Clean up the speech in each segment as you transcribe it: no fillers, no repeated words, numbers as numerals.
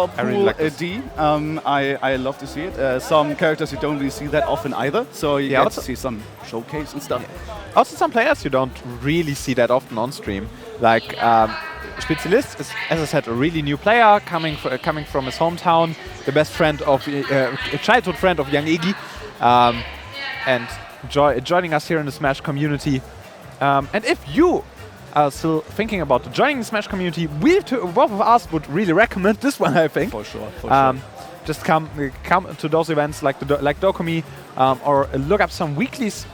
well, I really pool like this. D. I love to see it. Some characters you don't really see that often either, so you get to see some showcase and stuff. Also, some players you don't really see that often on stream. Like Spezialist is, as I said, a really new player coming from his hometown, the best friend of a childhood friend of young Geeky, and joining us here in the Smash community. And if you are still thinking about joining the Smash community, both of us would really recommend this one, I think. For sure. Just come to those events like DoKomi, or look up some weeklies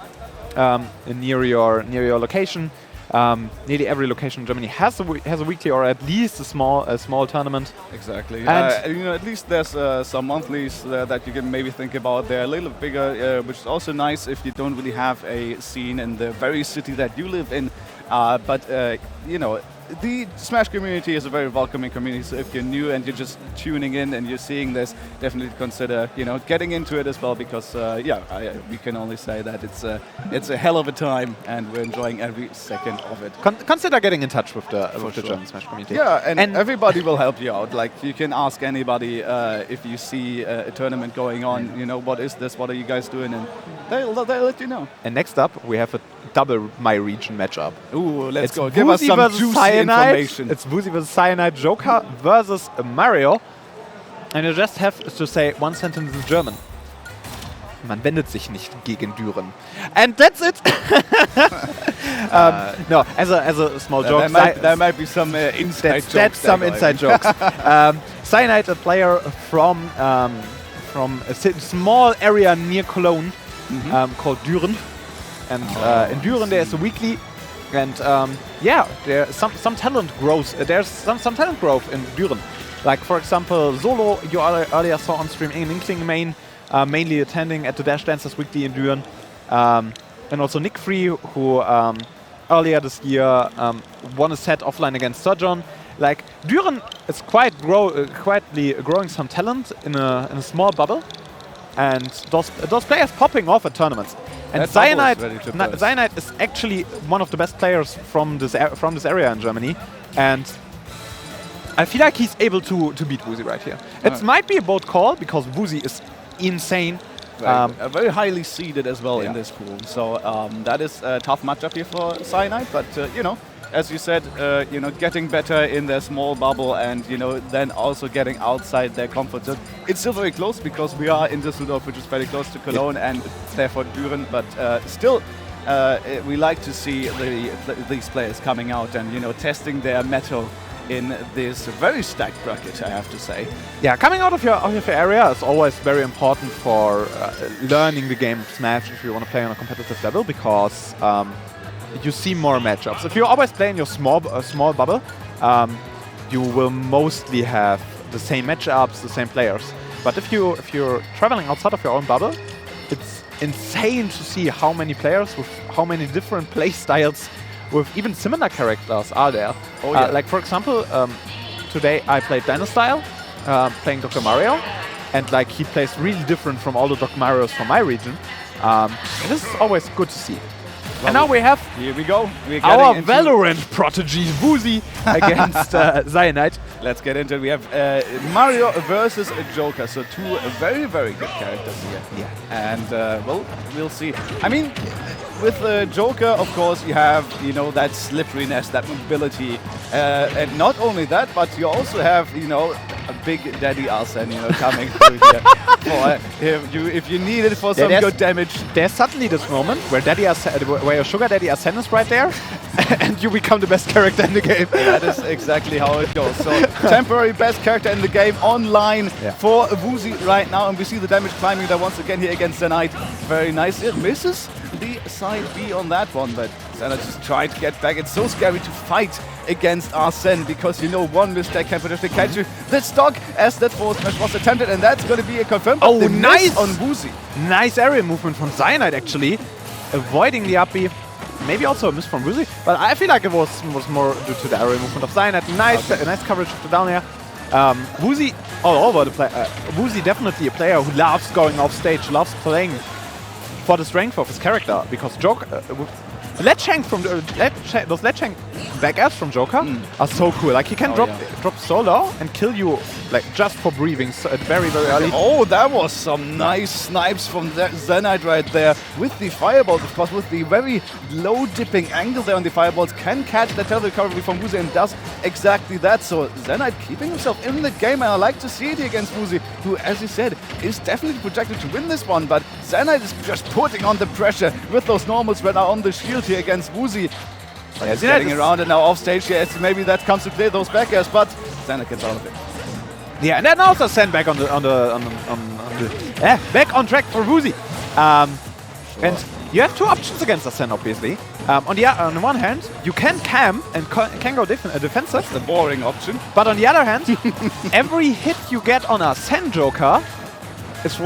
near your location. Nearly every location in Germany has a weekly or at least a small tournament. Exactly. And at least there's some monthlies that you can maybe think about. They're a little bigger, which is also nice if you don't really have a scene in the very city that you live in. But the Smash community is a very welcoming community, so if you're new and you're just tuning in and you're seeing this, definitely consider getting into it as well, because we can only say that it's a hell of a time and we're enjoying every second of it. Consider getting in touch with the German Smash community. Yeah, and everybody will help you out. Like, you can ask anybody if you see a tournament going on, what is this, what are you guys doing, and they'll let you know. And next up, we have a double My Region matchup. Ooh, let's go. It's Give us wusi some versus juicy Cyanide. information. It's wusi versus Cyanide, Joker versus Mario. And you just have to say one sentence in German. Man wendet sich nicht gegen Düren. And that's it. No, as a small joke. There might be some inside jokes. That's some inside jokes. Cyanide, a player from a small area near Cologne called Düren. And in Düren there's a weekly, and there's some talent growth. There's some talent growth in Düren. Like, for example, Solo, you earlier saw on stream in Inkling main, mainly attending at the Dash Dancers weekly in Düren, and also Nick Free, who earlier this year won a set offline against Surgeon. Like, Düren is quietly growing some talent in a small bubble, and those players popping off at tournaments. And Zenite is actually one of the best players from this area in Germany, and I feel like he's able to beat wusi right here. It might be a bold call because wusi is insane. Very highly seeded as well in this pool, so that is a tough matchup here for Cyanide. But as you said, getting better in their small bubble, and then also getting outside their comfort zone. It's still very close because we are in Düsseldorf, which is very close to Cologne, and therefore Düren. But still, we like to see these players coming out and testing their mettle in this very stacked bracket, I have to say. Yeah, coming out of your area is always very important for learning the game of Smash if you want to play on a competitive level, because you see more matchups. If you always play in your small bubble, you will mostly have the same matchups, the same players. But if you're traveling outside of your own bubble, it's insane to see how many players with how many different play styles with even similar characters are there. Oh, yeah. Like, for example, today I played Dynastyle, playing Dr. Mario, and like, he plays really different from all the Dr. Marios from my region. This is always good to see. And now we have here we go. Our Valorant prodigy wusi against Zenite. Let's get into it. We have Mario versus Joker, so two very, very good characters here. Yeah. And well, we'll see. I mean, with Joker, of course, you have that slipperiness, that mobility, and not only that, but you also have a big Daddy Arsene coming through here. If you need it for some good damage. There's suddenly this moment where where your Sugar Daddy Arsene is right there, and you become the best character in the game. That is exactly how it goes. So temporary best character in the game online for wusi right now, and we see the damage climbing there once again here against Zenite. Very nice. It misses the side B on that one, but Zenite just tried to get back. It's so scary to fight against Arsene because one mistake can potentially catch you. The stock as that forward smash was attempted, and that's going to be a confirmed. Oh, nice on wusi. Nice area movement from Zenite actually, avoiding the up B. Maybe also a miss from wusi, but I feel like it was more due to the area movement of Zenite. Nice coverage of the down air. wusi all over the play. wusi definitely a player who loves going off stage, loves playing for the strength of his character, because Ledge shank from those ledge shank back airs from Joker are so cool. Like he can drop so low and kill you like just for breathing very early. Oh, that was some nice snipes from Zenite right there with the fireballs, of course, with the very low dipping angle there on the fireballs, can catch the tail recovery from wusi and does exactly that. So Zenite keeping himself in the game, and I like to see it against wusi, who, as you said, is definitely projected to win this one, but Zenite is just putting on the pressure with those normals that are on the shield here against wusi. But he's getting around it now off stage here. Maybe that comes to play those back airs, but Zenite gets out of it. Yeah, and then also send back back on track for wusi. And you have two options against Ascend, obviously. On the one hand, you can cam and can go defensive. That's the boring option. But on the other hand, every hit you get on Ascend Joker is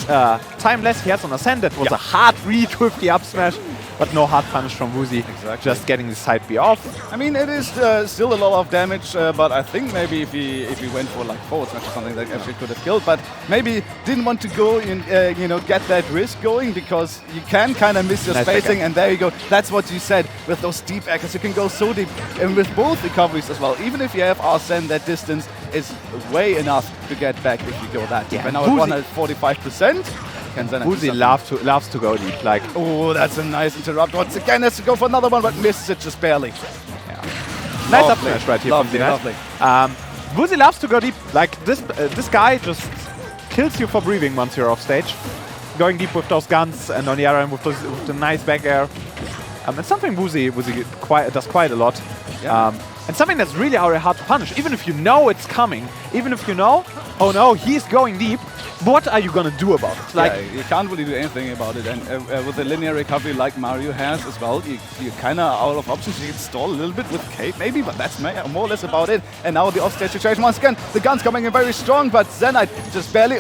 time less he has on Ascend. That was a hard read with the up smash, but no hard punish from wusi. Exactly. Just getting the side B off. I mean, it is still a lot of damage, but I think maybe if he went for like forward smash or something, that actually could have killed. But maybe didn't want to go in, get that risk going, because you can kind of miss your spacing, and there you go. That's what you said with those deep echoes. You can go so deep, and with both recoveries as well. Even if you have Arsene, that distance is way enough to get back if you go that deep. And now at 145%. wusi loves to go deep. Like, oh, that's a nice interrupt. Once again, has to go for another one, but misses it just barely. Yeah. Nice up smash right here from Zenite. wusi loves to go deep. Like this guy just kills you for breathing once you're off stage. Going deep with those guns, and on the other hand with the nice back air. It's something wusi does quite a lot. Yeah. And something that's really hard to punish. Even if you know it's coming, even if you know, oh no, he's going deep, what are you gonna do about it? Like, you can't really do anything about it. And with a linear recovery like Mario has as well, you're kind of out of options. You can stall a little bit with Kate maybe, but that's more or less about it. And now the offstage situation once again. The gun's coming in very strong, but Zenite just barely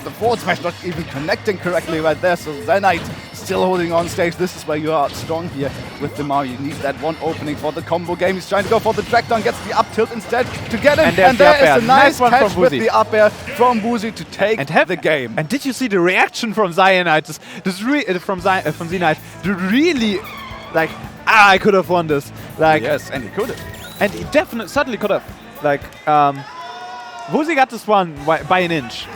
the forward smash not even connecting correctly right there. So Zenite still holding on stage. This is where you are strong here with the Mario. You need that one opening for the combo game. He's trying to go for the drag down, gets the up tilt instead to get him. And there is a nice catch with the up air from wusi to take the game. And did you see the reaction from Zenite? From Zenite, really like, I could have won this. Like, yes, and he could have. And he certainly could have. Like, wusi got this one by an inch.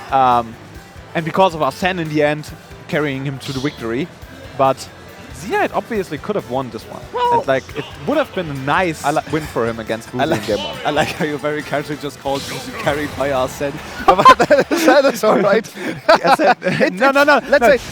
And because of Arsene in the end, carrying him to the victory. But Zenite obviously could have won this one. Well, and like, it would have been a nice win for him against wusi in game 1. I like how you very casually just called wusi carried by Arsene. That is alright.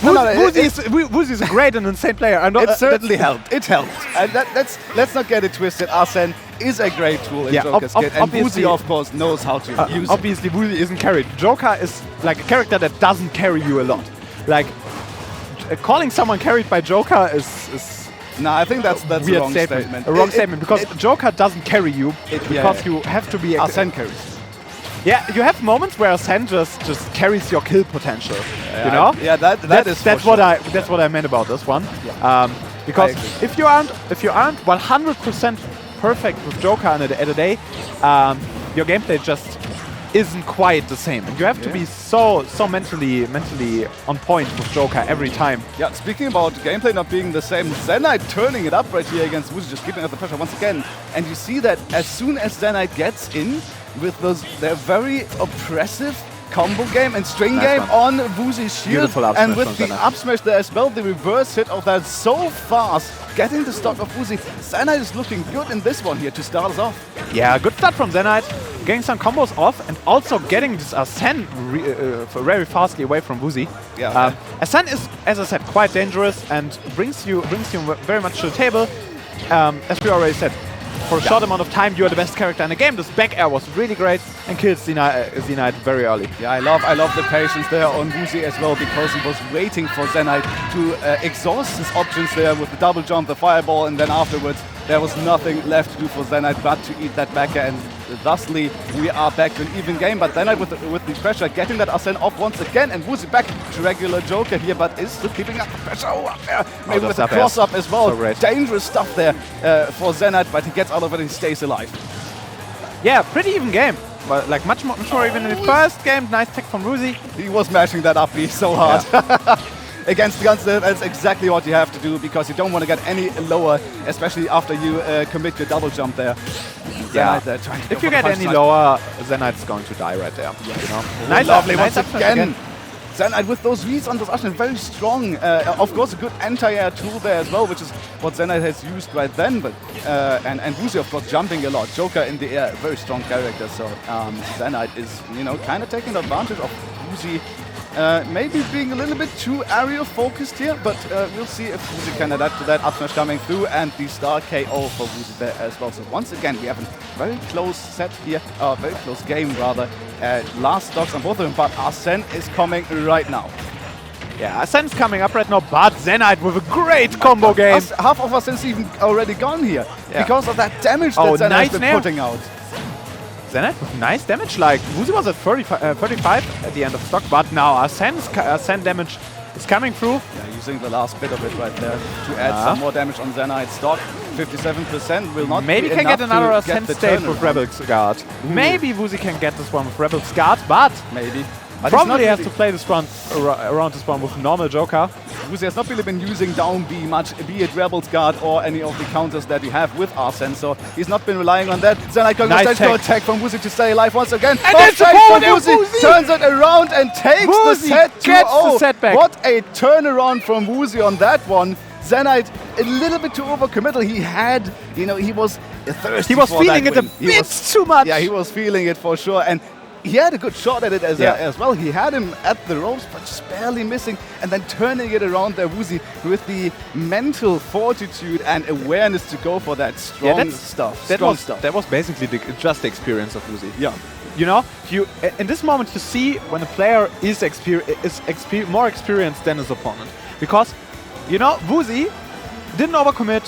wusi is a great and insane player. It certainly helped. It helped. And let's not get it twisted. Arsene is a great tool in Joker's kit. And wusi, of course, knows how to use it. Obviously, wusi isn't carried. Joker is like a character that doesn't carry you a lot. Like, calling someone carried by Joker is no, I think that's a wrong statement. A wrong statement, because Joker doesn't carry you, because you have to be... Arsene carries. Yeah, you have moments where Arsene just carries your kill potential, you know? Yeah, that's what I meant about this one. Yeah. Because if you aren't 100% perfect with Joker at a day, your gameplay just isn't quite the same. And you have to be so mentally on point with Joker every time. Yeah, speaking about gameplay not being the same, Zenite turning it up right here against wusi, just keeping up the pressure once again. And you see that as soon as Zenite gets in with their very oppressive combo game and string game on wusi's shield, and with the up smash there as well, the reverse hit of that so fast, getting the stock of wusi. Zenite is looking good in this one here to start us off. Yeah, good start from Zenite, getting some combos off and also getting this Arsene very fastly away from wusi. Yeah. Arsene is, as I said, quite dangerous and brings you very much to the table. As we already said, for a short amount of time, you are the best character in the game. This back air was really great and killed Zenite very early. Yeah, I love the patience there on wusi as well, because he was waiting for Zenite to exhaust his options there with the double jump, the fireball, and then afterwards there was nothing left to do for Zenite but to eat that back air, and thusly we are back to an even game. But Zenite with the pressure, getting that Arsene off once again, and wusi back to regular Joker here, but is still keeping up the pressure. Up there, maybe with the cross up as well. So dangerous stuff there for Zenite, but he gets out of it and he stays alive. Yeah, pretty even game. But like much more even in the first game. Nice tech from wusi. He was mashing that up B so hard. against Gunslinger, that's exactly what you have to do because you don't want to get any lower, especially after you commit your double jump there. Yeah. Trying to If you get any lower, Zenite's going to die right there. Yes. You know? Nice, lovely nice once again. Zenite with those Vs on those Ashen, very strong. Of course, a good anti-air tool there as well, which is what Zenite has used right then. But and wusi, of course, jumping a lot. Joker in the air, very strong character. So Zenite is, kind of taking advantage of wusi. Maybe being a little bit too area focused here, but we'll see if wusi can adapt to that. Up smash coming through and the star KO for wusi there as well. So once again, we have a very close set here, very close game rather. Last stocks on both of them, but Arsene is coming right now. Yeah, Arsene's coming up right now, but Zenite with a great combo game. Half of Arsene's even already gone here because of that damage that Zenite has been putting out. Zenite with nice damage, like wusi was at 35 at the end of stock, but now Arsene damage is coming through. Yeah, using the last bit of it right there to add some more damage on Zenite's stock. 57% will not maybe be can get another Arsene the state with Rebel's Guard. Maybe wusi can get this one with Rebel's Guard, but maybe. But probably has to play this one around this one with normal Joker. wusi has not really been using down B much, be it Rebel's Guard or any of the counters that you have with Arsene, so he's not been relying on that. Zenite going to attack from wusi to stay alive once again. And it's from wusi! Turns it around and takes the set 2-0. The setback. What a turnaround from wusi on that one. Zenite a little bit too overcommittal. He had, he was thirsty. He was feeling it a bit too much. Yeah, he was feeling it for sure. And he had a good shot at it as well. He had him at the ropes, but just barely missing, and then turning it around there, wusi, with the mental fortitude and awareness to go for that strong stuff. That was basically just the experience of wusi. Yeah. In this moment, you see when a player is more experienced than his opponent, because wusi didn't overcommit,